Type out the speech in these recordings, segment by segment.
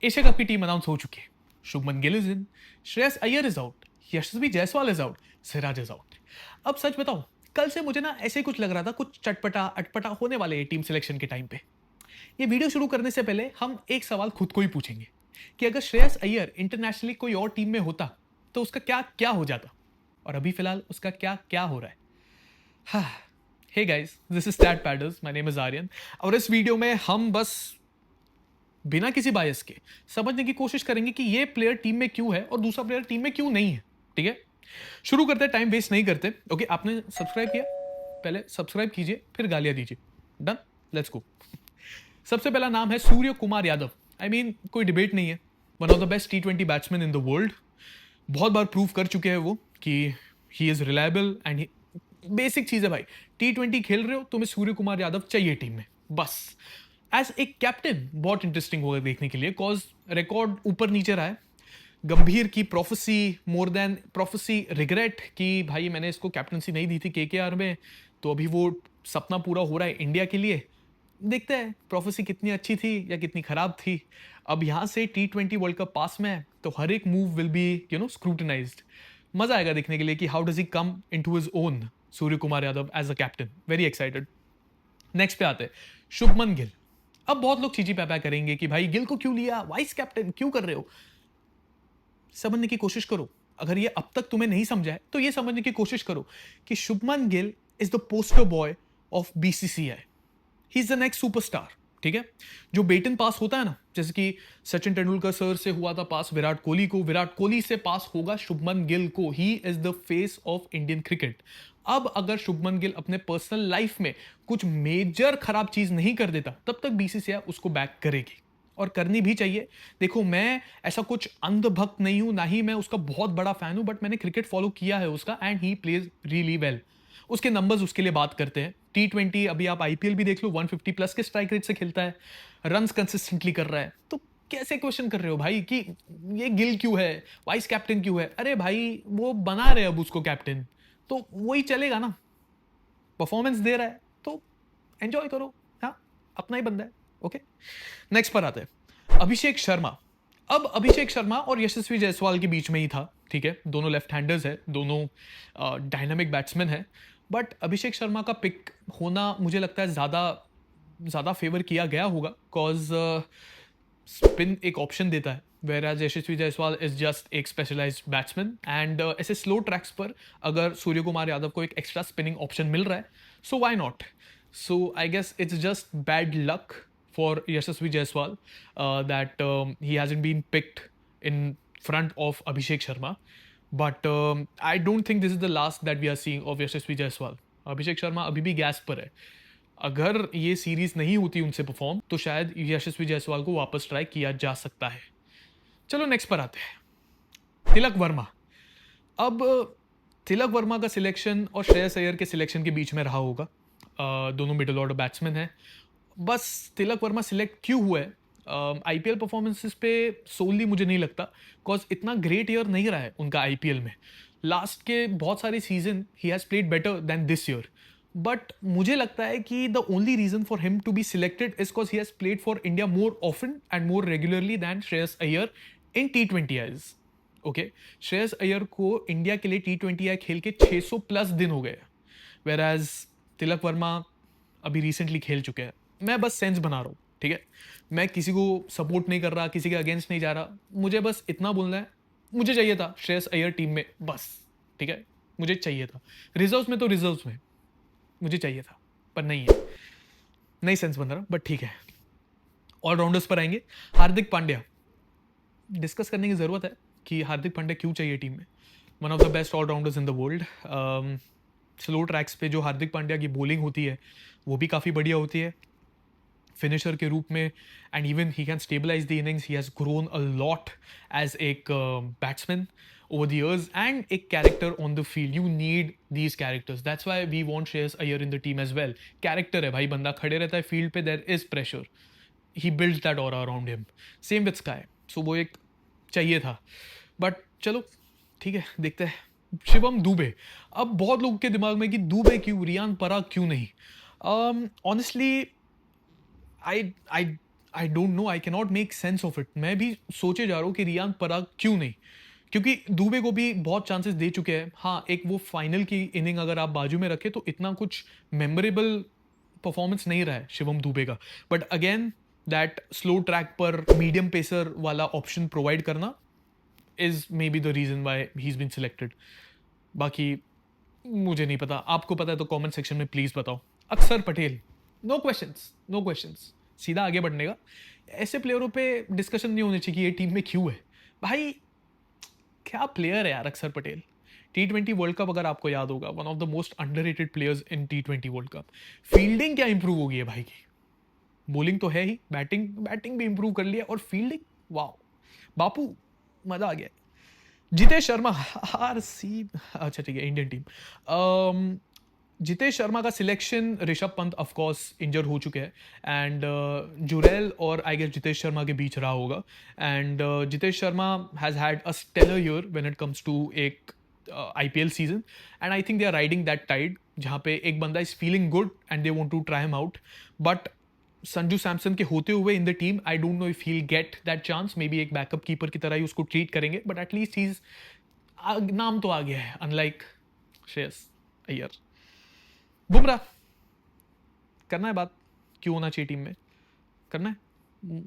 Asia cup की team announce हो चुकी है। Shubman Gill is in, Shreyas Iyer is out, Yashasvi Jaiswal is out, Siraj is out. अब सच बताऊं, कल से मुझे ना ऐसे कुछ लग रहा था, कुछ चटपटा अटपटा होने वाले टीम सिलेक्शन के टाइम पे। ये वीडियो शुरू करने से पहले हम एक सवाल खुद को ही पूछेंगे कि अगर श्रेयस अय्यर इंटरनेशनली कोई और टीम में होता तो उसका क्या क्या हो जाता, और अभी फिलहाल उसका क्या क्या हो रहा है। हाँ, hey guys, this is stat padders, my name is Aryan, और इस वीडियो में हम बस बिना किसी बायस के समझने की कोशिश करेंगे कि ये प्लेयर टीम में क्यों है और दूसरा प्लेयर टीम में क्यों नहीं है। ठीक है, शुरू करते हैं, टाइम वेस्ट नहीं करते। ओके, आपने सब्सक्राइब किया, पहले सब्सक्राइब कीजिए फिर गालियां दीजिए। Done, let's go. सबसे पहला नाम है सूर्य कुमार यादव। आई मीन कोई डिबेट नहीं है, one of the best T20 batsman in the world. बहुत बार प्रूव कर चुके हैं वो कि he is reliable and basic चीज है भाई, T20 खेल रहे हो तुम्हें सूर्य कुमार यादव चाहिए टीम में बस। एज ए कैप्टन बहुत इंटरेस्टिंग होगा देखने के लिए, कॉज रिकॉर्ड ऊपर नीचे रहा है। गंभीर की prophecy, more than prophecy, regret कि भाई मैंने इसको कैप्टनसी नहीं दी थी KKR में, तो अभी वो सपना पूरा हो रहा है इंडिया के लिए। देखते हैं प्रोफेसी कितनी अच्छी थी या कितनी खराब थी। अब यहाँ से T20 वर्ल्ड कप पास में है तो हर एक मूव विल बी स्क्रूटिनाइज्ड। मजा आएगा देखने के लिए कि how does he come into his own, Surya Kumar Yadav as a captain. Very excited. Next पे आते हैं शुभमन गिल। अब बहुत लोग चीची पैपा करेंगे कि भाई गिल को क्यों लिया, वाइस कैप्टन क्यों कर रहे हो। समझने की कोशिश करो, अगर ये अब तक तुम्हें नहीं समझा है तो ये समझने की कोशिश करो कि Shubman Gill is the poster boy of BCCI। He is the next superstar. ठीक है, जो बेटन पास होता है ना, जैसे कि सचिन तेंदुलकर सर से हुआ था पास विराट कोहली को, विराट कोहली से पास होगा शुभमन गिल को। He is the face of Indian cricket. अब अगर शुभमन गिल अपने पर्सनल लाइफ में कुछ मेजर खराब चीज नहीं कर देता तब तक BCCI उसको बैक करेगी, और करनी भी चाहिए। देखो, मैं ऐसा कुछ अंधभक्त नहीं हूं, ना ही मैं उसका बहुत बड़ा फैन हूं, बट मैंने क्रिकेट फॉलो किया है उसका and he plays really well. उसके नंबर्स उसके लिए बात करते हैं। T20 अभी आप IPL भी देख लो, 150 प्लस के स्ट्राइक रेट से खेलता है, रन्स कंसिस्टेंटली कर रहा है। तो कैसे क्वेश्चन कर रहे हो भाई कि ये गिल क्यों है, वाइस कैप्टन क्यों है। अरे भाई वो बना रहे अब उसको कैप्टन, तो वही चलेगा ना, परफॉर्मेंस दे रहा है तो एंजॉय करो। हाँ, अपना ही बंदा है। ओके, नेक्स्ट पर आते हैं अभिषेक शर्मा। अब अभिषेक शर्मा और यशस्वी जायसवाल के बीच में ही था। ठीक है, दोनों लेफ्ट हैंडर्स है, दोनों डायनामिक बैट्समैन है, बट अभिषेक शर्मा का पिक होना मुझे लगता है ज़्यादा ज़्यादा फेवर किया गया होगा, कॉज स्पिन एक ऑप्शन देता है, whereas Yashasvi Jaiswal is just एक स्पेशलाइज्ड बैट्समैन। एंड ऐसे स्लो ट्रैक्स पर अगर सूर्य कुमार यादव को एक एक्स्ट्रा स्पिनिंग ऑप्शन मिल रहा है, so why not. So I guess it's just bad luck for Yashasvi Jaiswal that he hasn't been picked in front of Abhishek Sharma. But I don't think this is the last that we are seeing of Yashasvi Jaiswal. Abhishek Sharma अभी भी gas पर है। अगर ये series नहीं होती उनसे perform तो शायद यशस्वी जायसवाल को वापस ट्राई किया जा सकता है। चलो नेक्स्ट पर आते हैं तिलक वर्मा। अब तिलक वर्मा का सिलेक्शन और श्रेयस अय्यर के सिलेक्शन के बीच में रहा होगा। दोनों मिडिल ऑर्डर बैट्समैन हैं। बस तिलक वर्मा सिलेक्ट क्यों हुआ है IPL परफॉर्मेंसेस पे सोलली मुझे नहीं लगता, बिकॉज इतना ग्रेट ईयर नहीं रहा है उनका IPL में। लास्ट के बहुत सारे सीजन ही has played better than this year, but मुझे लगता है कि the only reason for him to be selected is because he has played for India more often and more regularly than Shreyas Iyer in T20 Is. Okay, Shreyas Iyer को India के लिए T20 आई खेल के 600 plus दिन हो गए, वेर एज तिलक वर्मा अभी रिसेंटली खेल चुके हैं। मैं बस सेंस बना रहा हूँ। ठीक है, मैं किसी को सपोर्ट नहीं कर रहा, किसी के अगेंस्ट नहीं जा रहा, मुझे बस इतना बोलना है, मुझे चाहिए था श्रेयस अय्यर टीम में बस। ठीक है, मुझे चाहिए था रिजर्व्स में, तो रिजर्व्स में मुझे चाहिए था, पर नहीं है, नहीं सेंस बन रहा, बट ठीक है। ऑलराउंडर्स पर आएंगे, हार्दिक पांड्या। डिस्कस करने की ज़रूरत है कि हार्दिक पांड्या क्यों चाहिए टीम में। One of the best allrounders in the world. Slow tracks पे जो हार्दिक पांड्या की बॉलिंग होती है वो भी काफ़ी बढ़िया होती है फिनिशर के रूप में, and even he can stabilize the innings. He has grown a lot as एक batsman over the years and a character on the field. You need these characters. That's why we want Shreyas Iyer in the team as well. Character है भाई, बंदा खड़े रहता है field पे, there is pressure. He builds that aura around him. Same with Sky. So वो एक चाहिए था, बट चलो ठीक है, देखते हैं। शिवम दुबे। अब बहुत लोगों के दिमाग में कि दुबे क्यों, रियान पराग क्यों नहीं। Honestly I I I don't no, I can not make sense of it. मैं भी सोचे जा रहा हूँ कि रियान पराग क्यों नहीं, क्योंकि दुबे को भी बहुत चांसेस दे चुके हैं। हाँ, एक वो फाइनल की इनिंग अगर आप बाजू में रखे तो इतना कुछ मेमोरेबल परफॉर्मेंस नहीं रहा है शिवम दुबे का। But again, that slow track पर मीडियम पेसर वाला ऑप्शन प्रोवाइड करना is maybe the reason why he is been selected. बाकी मुझे नहीं पता, आपको पता है तो कमेंट सेक्शन में प्लीज बताओ। Axar Patel, no questions, no questions, सीधा आगे बढ़ने का। ऐसे प्लेयरों पे डिस्कशन नहीं होनी चाहिए कि ये टीम में क्यों है। भाई क्या प्लेयर है यार अक्षर पटेल। T20 वर्ल्ड कप अगर आपको याद होगा, one of the most underrated players in T20 world cup. Fielding क्या इंप्रूव हो गई है भाई की। बॉलिंग तो है ही, बैटिंग बैटिंग भी इंप्रूव कर लिया, और फील्डिंग वाह बापू, मजा आ गया। जितेश शर्मा, RC, अच्छा ठीक है, इंडियन टीम। जितेश शर्मा का selection, Rishabh Pant of course injure हो चुके हैं, एंड जुरेल और आई गेस जितेश शर्मा के बीच रहा होगा। And Jitesh Sharma has had a stellar year when it comes to एक IPL season, and I think they are riding that tide, जहाँ पे एक बंदा is feeling good and they want to try him out. But Sanju Samson के होते हुए in the team, I don't know if he get that chance. Maybe एक backup keeper की तरह ही उसको ट्रीट करेंगे, बट एटलीस्ट ही नाम तो आ गया है, अनलाइक श्रेयस अय्यर। बुमराह, करना है बात क्यों होना चाहिए टीम में, करना है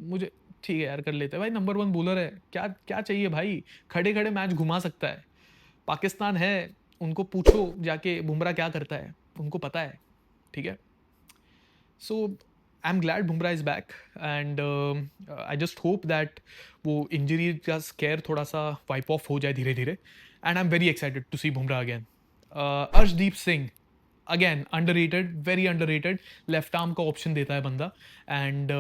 मुझे, ठीक है यार कर लेते हैं भाई, नंबर 1 बॉलर है, क्या क्या चाहिए भाई, खड़े खड़े मैच घुमा सकता है। पाकिस्तान है, उनको पूछो जाके बुमराह क्या करता है, उनको पता है, ठीक है। So I am glad Bumrah is back, and I just hope that वो इंजरी का स्केयर थोड़ा सा वाइप ऑफ हो जाए धीरे धीरे, and I am very excited to see Bumrah again. Arshdeep Singh, again underrated, very underrated, left arm का ऑप्शन देता है बंदा, एंड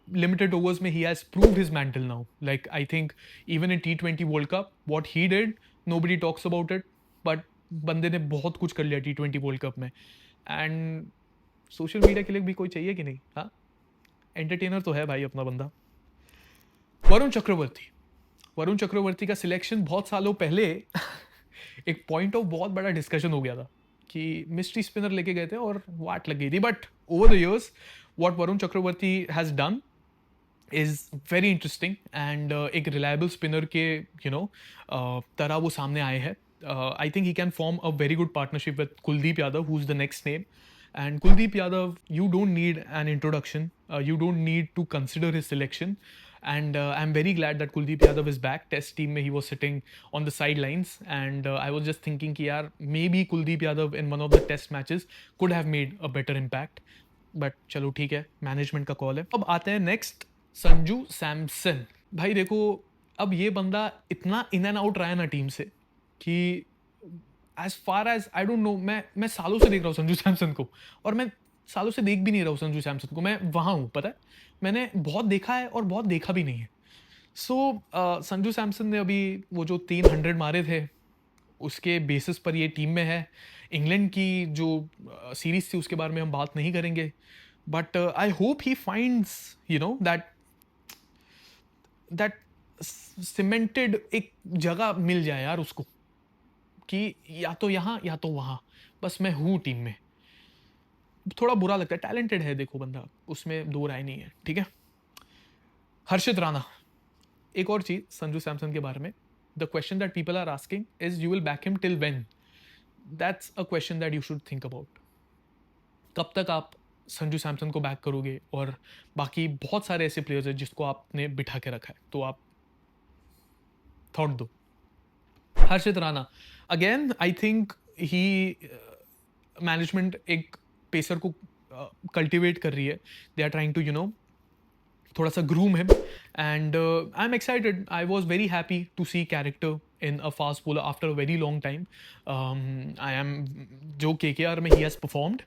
limited overs में he has proved his mantle now. Like I think even in T20 World Cup, what he did, nobody talks about it, but बंदे ने बहुत कुछ कर लिया T20 वर्ल्ड कप में। एंड सोशल मीडिया के लिए भी कोई चाहिए कि नहीं, हाँ, एंटरटेनर तो है भाई अपना बंदा। वरुण चक्रवर्ती, वरुण चक्रवर्ती का सिलेक्शन बहुत सालों पहले एक पॉइंट ऑफ बहुत बड़ा डिस्कशन हो गया था कि मिस्ट्री स्पिनर लेके गए थे और वाट लग गई थी, but over the years what Varun Chakravarthy has done is very interesting, and एक रिलायबल स्पिनर के तरह वो सामने आए हैं। I think he can form a very good partnership with Kuldeep Yadav, who is the next name. And Kuldeep Yadav, you don't need an introduction. You don't need to consider his selection. And I'm very glad that Kuldeep Yadav is back. Test team में he was sitting on the sidelines, and I was just thinking कि यार maybe Kuldeep Yadav in one of the test matches could have made a better impact. But चलो ठीक है, management का call है। अब आते हैं नेक्स्ट, संजू सैमसन। भाई देखो, अब ये बंदा इतना इन एंड आउट रहा है ना टीम से कि as far as I don't know, मैं सालों से देख रहा हूँ संजू सैमसन को, और मैं सालों से देख भी नहीं रहा हूँ संजू सैमसन को, मैं वहाँ हूँ, पता है, मैंने बहुत देखा है और बहुत देखा भी नहीं है। सो संजू सैमसन ने अभी वो जो 300 मारे थे, उसके बेसिस पर ये टीम में है। इंग्लैंड की जो सीरीज थी उसके बारे में हम बात नहीं करेंगे, but I hope he finds that that cemented एक जगह मिल जाए यार उसको, कि या तो यहाँ या तो वहाँ, बस मैं हूँ टीम में। थोड़ा बुरा लगता है, टैलेंटेड है देखो बंदा, उसमें दो राय नहीं है, ठीक है। हर्षित राणा, एक और चीज संजू सैमसन के बारे में, the question that people are asking is you will back him till when. That's a question that you should think about. कब तक आप संजू सैमसन को बैक करोगे, और बाकी बहुत सारे ऐसे प्लेयर्स हैं जिसको आपने बिठा के रखा है, तो आप थॉट दो। Harshit Rana, again I think he management एक पेसर को कल्टिवेट कर रही है, दे आर ट्राइंग टू थोड़ा सा groom him, and I am excited. I was very happy to see character in a fast bowler after a very long time. I am जो KKR में he has performed,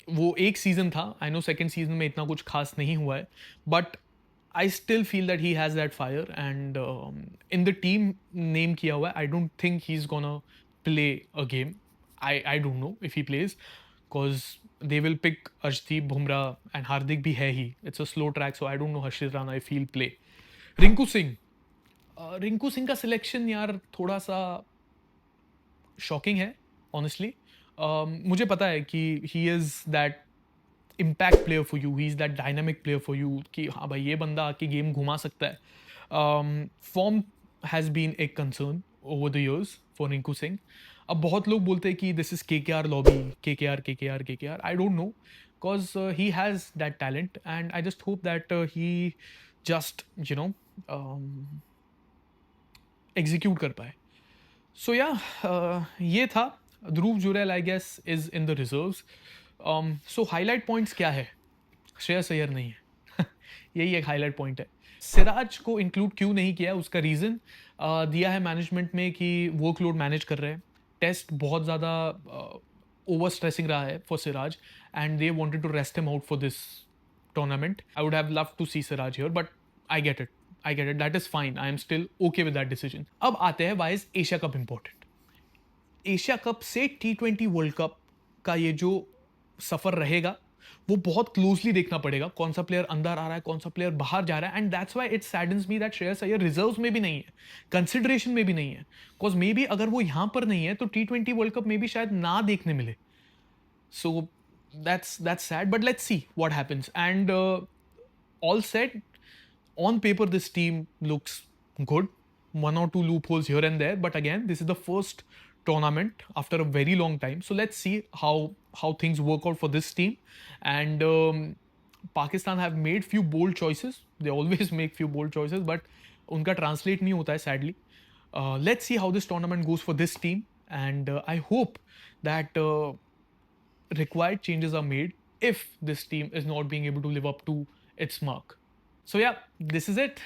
वो एक season था, I know second season में इतना कुछ खास नहीं हुआ है, but I still feel that he has that fire, and in the team name किया हुआ है, I don't think he's gonna play a game. I don't know if he plays, because they will pick Arshdeep, Bumrah and Hardik भी है ही. It's a slow track, so I don't know Harshit Rana if he'll play. Rinku Singh, Rinku Singh का selection यार थोड़ा सा shocking है honestly. मुझे पता है कि he is that impact player for you. He's that dynamic player for you कि हाँ भाई ये बंदा आके गेम घुमा सकता है. Form has been a concern over the years for Rinku Singh. अब बहुत लोग बोलते हैं कि this is KKR lobby, KKR. I don't know, because he has that talent, and I just hope that he just execute कर पाए. So yeah, ये था. Dhruv Jurel I guess is in the reserves. So highlight points क्या है? श्रेयस अय्यर नहीं है. यही एक हाईलाइट पॉइंट है. सिराज को इंक्लूड क्यों नहीं किया, उसका रीज़न दिया है मैनेजमेंट में कि वर्कलोड मैनेज कर रहे हैं. टेस्ट बहुत ज़्यादा ओवर स्ट्रेसिंग रहा है for Siraj, and they wanted to rest him out for this tournament. I would have loved to see Siraj here, but I get it. That is fine. I am still okay with that decision. अब आते हैं why is Asia cup important. Asia cup से T20 world cup का ये जो सफ़र रहेगा वो बहुत क्लोजली देखना पड़ेगा. कौन सा प्लेयर अंदर आ रहा है, कौन सा प्लेयर बाहर जा रहा है. And that's why it saddens me that Shreyas Iyer reserves में भी नहीं है, कंसिडरेशन में भी नहीं है. बिकॉज मे बी अगर वो यहाँ पर नहीं है तो T20 वर्ल्ड कप में भी शायद ना देखने मिले. So that's sad, but let's see what happens. And all said, on paper this team looks good. One or two loopholes here and there, but again, this is the first tournament after a very long time. So let's see how things work out for this team. And Pakistan have made few bold choices. They always make few bold choices, but उनका translate नहीं होता है sadly. Let's see how this tournament goes for this team, and I hope that required changes are made if this team is not being able to live up to its mark. So yeah, this is it.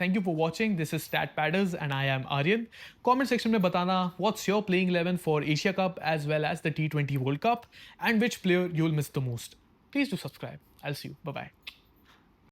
Thank you for watching. This is Stat Padders and I am Aryan. Comment section में बताना what's your playing 11 for Asia Cup as well as the T20 World Cup and which player you'll miss the most. Please do subscribe. I'll see you. Bye bye.